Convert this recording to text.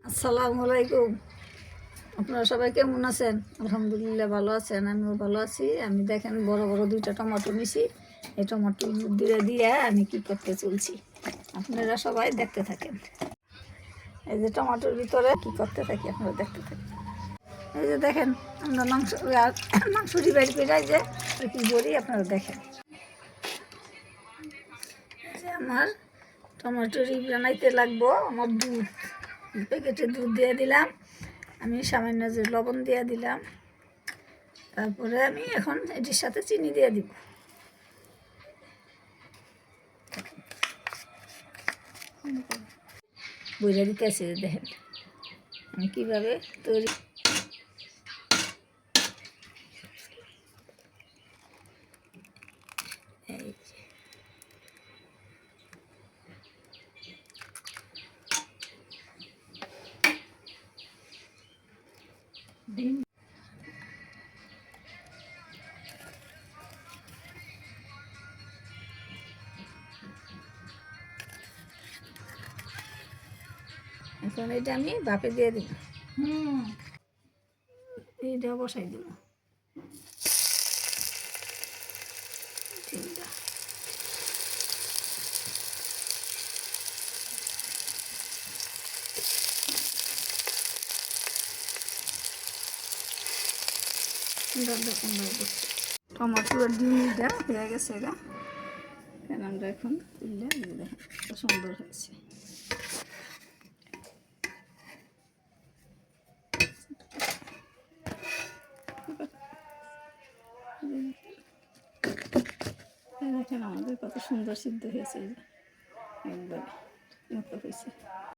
আসসালামু আলাইকুম। আপনারা সবাই কেমন আছেন? আলহামদুলিল্লাহ ভালো আছেন, আমিও ভালো আছি। আমি দেখেন বড় বড় দুইটা টমেটো নিছি। এই টমেটো দিয়ে দিয়ে আমি কি করতে চলছি, আপনারা সবাই দেখতে থাকেন। এই যে টমেটোর ভিতরে কি করতে থাকি আপনারা দেখতে থাকেন। এই যে দেখেন আমরা মাংসটি বের করে যে কি করি আপনারা দেখেন। যে আমার টমেটোরি বানাইতে লাগবো আমার দুধ, প্যাকেটে দুধ দিয়ে দিলাম, আমি সামান্য যে লবণ দিয়ে দিলাম, তারপরে আমি এখন এটির সাথে চিনি দিয়ে দিব। বুঝে দিতে আসি দেখেন আমি কীভাবে তৈরি। এই ডিম এখন এটা আমি ভাপে দিয়ে দিব। এইটা বসাই দিব। চিনিটা টমাটো আর ডিমটা হয়ে গেছে, এটা কেন আমরা এখন তুললে দেখেন সুন্দর হয়েছে। দেখেন আমাদের কত সুন্দর সিদ্ধ হয়েছে, একবারে মতো হয়েছে।